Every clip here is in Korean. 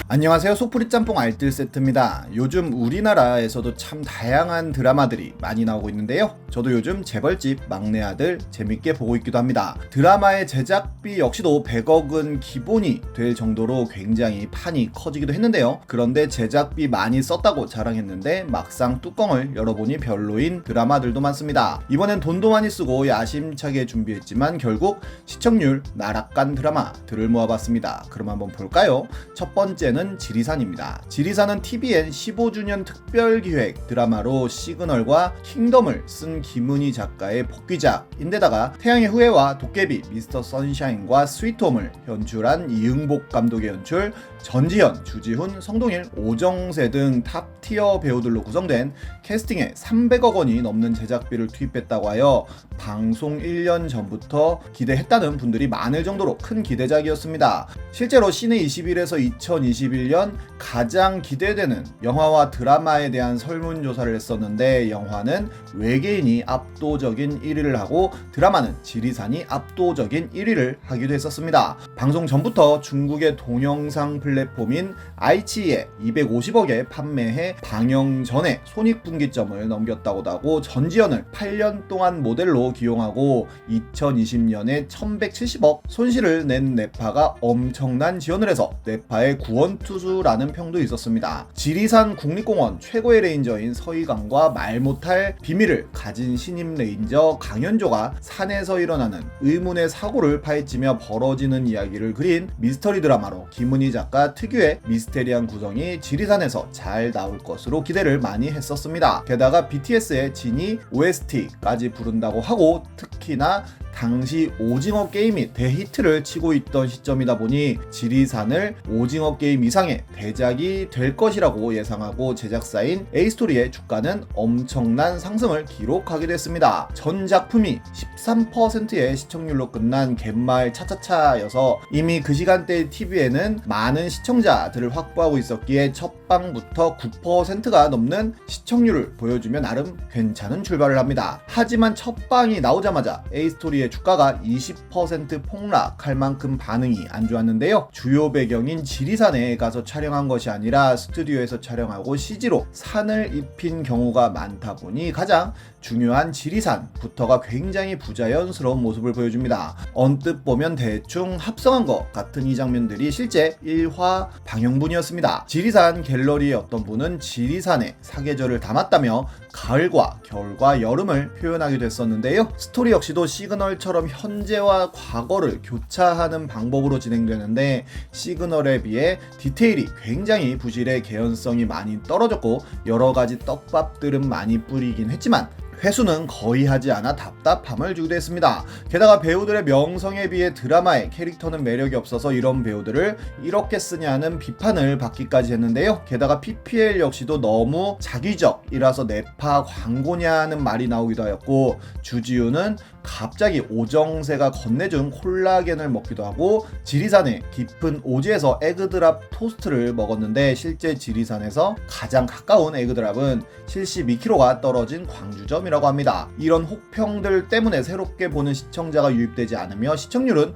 안녕하세요. 소프리 짬뽕 알뜰 세트입니다. 요즘 우리나라에서도 참 다양한 드라마들이 많이 나오고 있는데요. 저도 요즘 재벌집 막내 아들 재밌게 보고 있기도 합니다. 드라마의 제작비 역시도 100억은 기본이 될 정도로 굉장히 판이 커지기도 했는데요. 그런데 제작비 많이 썼다고 자랑했는데 막상 뚜껑을 열어보니 별로인 드라마들도 많습니다. 이번엔 돈도 많이 쓰고 야심차게 준비했지만 결국 시청률 나락간 드라마들을 모아봤습니다. 그럼 한번 볼까요? 첫 번째는 지리산입니다. 지리산은 TVN 15주년 특별기획 드라마로 시그널과 킹덤을 쓴 김은희 작가의 복귀작인데다가 태양의 후예와 도깨비, 미스터 선샤인과 스위트홈을 연출한 이응복 감독의 연출, 전지현, 주지훈, 성동일, 오정세 등 탑티어 배우들로 구성된 캐스팅에 300억 원이 넘는 제작비를 투입했다고 하여 방송 1년 전부터 기대했다는 분들이 많을 정도로 큰 기대작이었습니다. 실제로 시내21에서 2021년 가장 기대되는 영화와 드라마에 대한 설문조사를 했었는데 영화는 외계인이 압도적인 1위를 하고 드라마는 지리산이 압도적인 1위를 하기도 했었습니다. 방송 전부터 중국의 동영상 플랫폼인 아이치에 250억에 판매해 방영 전에 손익분기점을 넘겼다고도 하고 전지현을 8년 동안 모델로 기용하고 2020년에 1170억 손실을 낸 네파가 엄청난 지원을 해서 네파의 구원투수라는 평도 있었습니다. 지리산 국립공원 최고의 레인저인 서희강과 말 못할 비밀을 가진 신임 레인저 강현조가 산에서 일어나는 의문의 사고를 파헤치며 벌어지는 이야기를 그린 미스터리 드라마로 김은희 작가 특유의 미스테리한 구성이 지리산에서 잘 나올 것으로 기대를 많이 했었습니다. 게다가 BTS의 진이 OST까지 부른다고 하고 특히나 당시 오징어 게임이 대히트를 치고 있던 시점이다 보니 지리산을 오징어 게임 이상의 대작이 될 것이라고 예상하고 제작사인 A스토리의 주가는 엄청난 상승을 기록하게 됐습니다. 전 작품이 13%의 시청률로 끝난 갯마을 차차차여서 이미 그 시간대 TV에는 많은 시청자들을 확보하고 있었기에 첫 방부터 9%가 넘는 시청률을 보여주며 나름 괜찮은 출발을 합니다. 하지만 첫 방이 나오자마자 A스토리의 주가가 20% 폭락할 만큼 반응이 안 좋았는데요. 주요 배경인 지리산에 가서 촬영한 것이 아니라 스튜디오에서 촬영하고 CG로 산을 입힌 경우가 많다 보니 가장 중요한 지리산부터가 굉장히 부자연스러운 모습을 보여줍니다. 언뜻 보면 대충 합성한 것 같은 이 장면들이 실제 1화 방영분이었습니다. 지리산 갤러리의 어떤 분은 지리산의 사계절을 담았다며 가을과 겨울과 여름을 표현하기도 했었는데요. 스토리 역시도 시그널처럼 현재와 과거를 교차하는 방법으로 진행되는데 시그널에 비해 디테일이 굉장히 부실해 개연성이 많이 떨어졌고 여러가지 떡밥들은 많이 뿌리긴 했지만 회수는 거의 하지 않아 답답함을 주기도 했습니다. 게다가 배우들의 명성에 비해 드라마의 캐릭터는 매력이 없어서 이런 배우들을 이렇게 쓰냐는 비판을 받기까지 했는데요. 게다가 PPL 역시도 너무 자기적이라서 네파 광고냐는 말이 나오기도 하였고 주지훈은 갑자기 오정세가 건네준 콜라겐을 먹기도 하고 지리산의 깊은 오지에서 에그드랍 토스트를 먹었는데 실제 지리산에서 가장 가까운 에그드랍은 72km가 떨어진 광주점이라고 합니다. 이런 혹평들 때문에 새롭게 보는 시청자가 유입되지 않으며 시청률은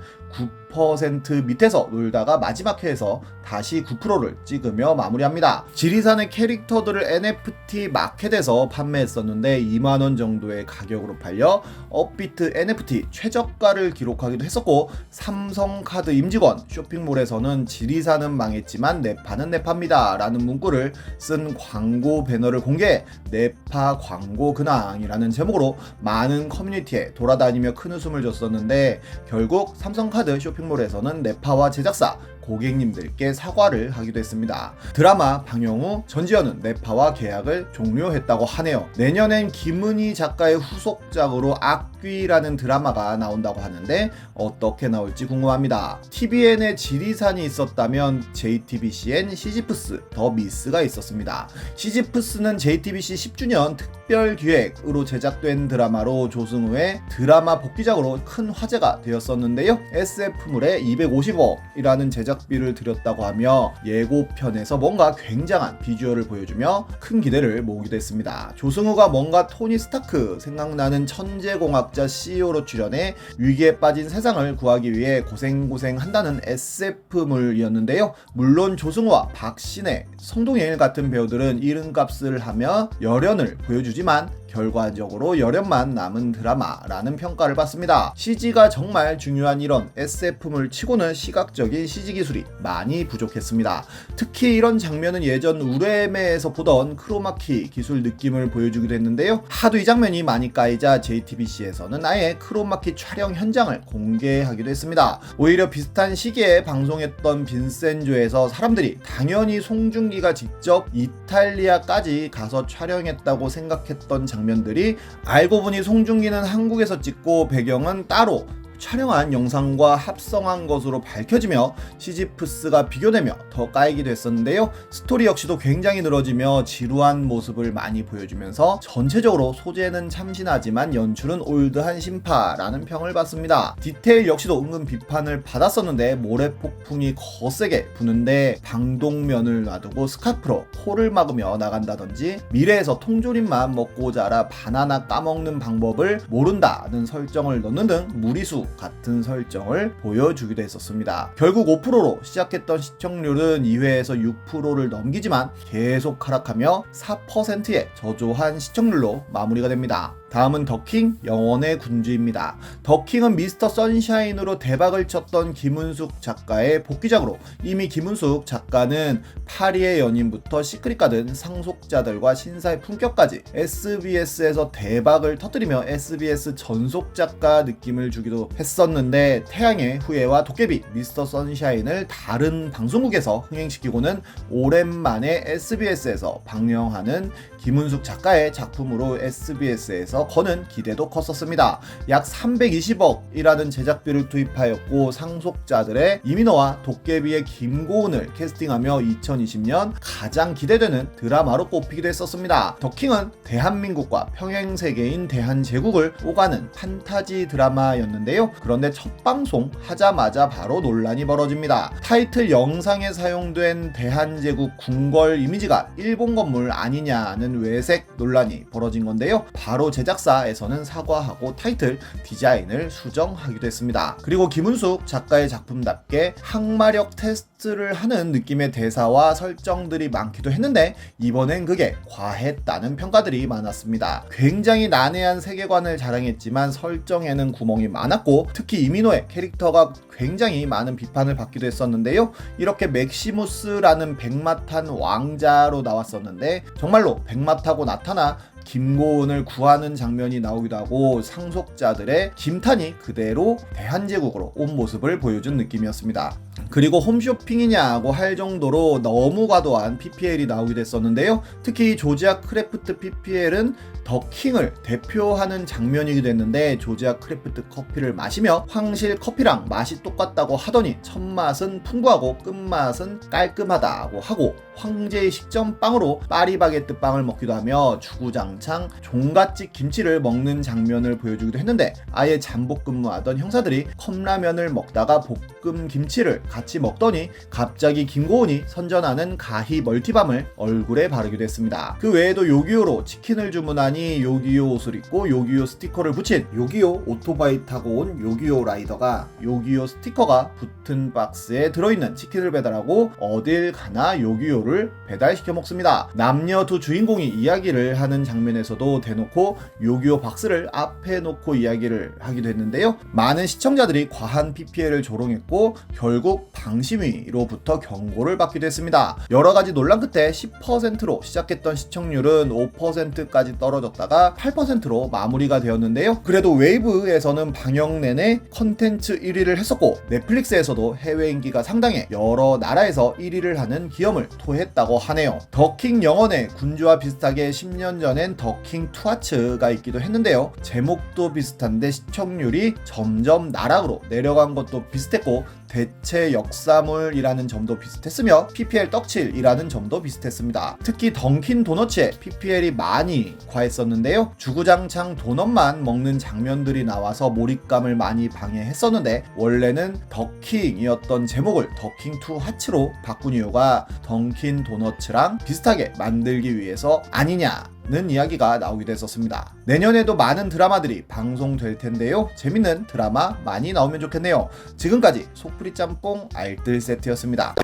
9% 밑에서 놀다가 마지막 회에서 다시 9%를 찍으며 마무리합니다. 지리산의 캐릭터들을 NFT 마켓에서 판매했었는데 2만원 정도의 가격으로 팔려 업비트 NFT 최저가를 기록하기도 했었고 삼성카드 임직원 쇼핑몰에서는 지리산은 망했지만 네파는 네파입니다 라는 문구를 쓴 광고 배너를 공개해 네파 광고 근황이라는 제목으로 많은 커뮤니티에 돌아다니며 큰 웃음을 줬었는데 결국 삼성카드 쇼핑몰에서는 네파와 제작사 고객님들께 사과를 하기도 했습니다. 드라마 방영 후 전지현은 네파와 계약을 종료했다고 하네요. 내년엔 김은희 작가의 후속작으로 악귀라는 드라마가 나온다고 하는데 어떻게 나올지 궁금합니다. TVN에 지리산이 있었다면 JTBC엔 시지프스 더 미스가 있었습니다. 시지프스는 JTBC 10주년 특별기획으로 제작된 드라마로 조승우의 드라마 복귀작으로 큰 화제가 되었었는데요. SF물에 250억이라는 제작비를 들였다고 하며 예고편에서 뭔가 굉장한 비주얼을 보여주며 큰 기대를 모으기도 했습니다. 조승우가 뭔가 토니 스타크 생각나는 천재공학 과학자 CEO로 출연해 위기에 빠진 세상을 구하기 위해 고생한다는 SF물이었는데요. 물론 조승우와 박신혜, 성동일 같은 배우들은 이름값을 하며 열연을 보여주지만 결과적으로 열연만 남은 드라마라는 평가를 받습니다. CG가 정말 중요한 이런 SF물 치고는 시각적인 CG 기술이 많이 부족했습니다. 특히 이런 장면은 예전 우레메에서 보던 크로마키 기술 느낌을 보여주기도 했는데요. 하도 이 장면이 많이 까이자 JTBC에서는 아예 크로마키 촬영 현장을 공개하기도 했습니다. 오히려 비슷한 시기에 방송했던 빈센조에서 사람들이 당연히 송중기가 직접 이탈리아까지 가서 촬영했다고 생각했던 장면들이 알고 보니 송중기는 한국에서 찍고 배경은 따로 촬영한 영상과 합성한 것으로 밝혀지며 시지프스가 비교되며 더 까이기도 했었는데요. 스토리 역시도 굉장히 늘어지며 지루한 모습을 많이 보여주면서 전체적으로 소재는 참신하지만 연출은 올드한 신파라는 평을 받습니다. 디테일 역시도 은근 비판을 받았었는데 모래폭풍이 거세게 부는데 방독면을 놔두고 스카프로 코를 막으며 나간다든지 미래에서 통조림만 먹고 자라 바나나 까먹는 방법을 모른다는 설정을 넣는 등 무리수 같은 설정을 보여주기도 했었습니다. 결국 5%로 시작했던 시청률은 2회에서 6%를 넘기지만 계속 하락하며 4%의 저조한 시청률로 마무리가 됩니다. 다음은 더킹 영원의 군주입니다. 더킹은 미스터 선샤인으로 대박을 쳤던 김은숙 작가의 복귀작으로 이미 김은숙 작가는 파리의 연인부터 시크릿 가든 상속자들과 신사의 품격까지 SBS에서 대박을 터뜨리며 SBS 전속 작가 느낌을 주기도 했었는데 태양의 후예와 도깨비 미스터 선샤인을 다른 방송국에서 흥행시키고는 오랜만에 SBS에서 방영하는 김은숙 작가의 작품으로 SBS에서 거는 기대도 컸었습니다. 약 320억이라는 제작비를 투입하였고 상속자들의 이민호와 도깨비의 김고은을 캐스팅하며 2020년 가장 기대되는 드라마로 꼽히기도 했었습니다. 더킹은 대한민국과 평행세계인 대한제국을 오가는 판타지 드라마였는데요. 그런데 첫 방송 하자마자 바로 논란이 벌어집니다. 타이틀 영상에 사용된 대한제국 궁궐 이미지가 일본 건물 아니냐는 외색 논란이 벌어진 건데요. 바로 제작사에서는 사과하고 타이틀 디자인을 수정하기도 했습니다. 그리고 김은숙 작가의 작품답게 항마력 테스트를 하는 느낌의 대사와 설정들이 많기도 했는데 이번엔 그게 과했다는 평가들이 많았습니다. 굉장히 난해한 세계관을 자랑했지만 설정에는 구멍이 많았고 특히 이민호의 캐릭터가 굉장히 많은 비판을 받기도 했었는데요. 이렇게 맥시무스라는 백마탄 왕자로 나왔었는데 정말로 백마 타고 나타나 김고은을 구하는 장면이 나오기도 하고 상속자들의 김탄이 그대로 대한제국으로 온 모습을 보여준 느낌이었습니다. 그리고 홈쇼핑이냐고 할 정도로 너무 과도한 PPL이 나오기도 했었는데요. 특히 조지아 크래프트 PPL은 더킹을 대표하는 장면이기도 했는데 조지아 크래프트 커피를 마시며 황실 커피랑 맛이 똑같다고 하더니 첫맛은 풍부하고 끝맛은 깔끔하다고 하고 황제의 식전빵으로 파리바게뜨 빵을 먹기도 하며 주구장창 종갓집 김치를 먹는 장면을 보여주기도 했는데 아예 잠복 근무하던 형사들이 컵라면을 먹다가 볶음 김치를 같이 먹더니 갑자기 김고은이 선전하는 가히 멀티밤을 얼굴에 바르기도 했습니다. 그 외에도 요기요로 치킨을 주문하니 요기요 옷을 입고 요기요 스티커를 붙인 요기요 오토바이 타고 온 요기요 라이더가 요기요 스티커가 붙은 박스에 들어있는 치킨을 배달하고 어딜 가나 요기요를 배달시켜 먹습니다. 남녀 두 주인공이 이야기를 하는 장면에서도 대놓고 요기요 박스를 앞에 놓고 이야기를 하기도 했는데요. 많은 시청자들이 과한 PPL을 조롱했고 결국 방심위로부터 경고를 받기도 했습니다. 여러가지 논란 끝에 10%로 시작했던 시청률은 5%까지 떨어졌다가 8%로 마무리가 되었는데요. 그래도 웨이브에서는 방영 내내 컨텐츠 1위를 했었고 넷플릭스에서도 해외 인기가 상당해 여러 나라에서 1위를 하는 기염을 토했다고 하네요. 더킹 영원의 군주와 비슷하게 10년 전엔 더킹 투아츠가 있기도 했는데요. 제목도 비슷한데 시청률이 점점 나락으로 내려간 것도 비슷했고 대체 역사물이라는 점도 비슷했으며 PPL 떡칠이라는 점도 비슷했습니다. 특히 던킨 도너츠의 PPL이 많이 과했었는데요. 주구장창 도넛만 먹는 장면들이 나와서 몰입감을 많이 방해했었는데 원래는 더킹이었던 제목을 더킹 투 하츠로 바꾼 이유가 던킨 도너츠랑 비슷하게 만들기 위해서 아니냐 있는 이야기가 나오기도 했었습니다. 내년에도 많은 드라마들이 방송될 텐데요. 재밌는 드라마 많이 나오면 좋겠네요. 지금까지 속풀이 짬뽕 알뜰 세트였습니다.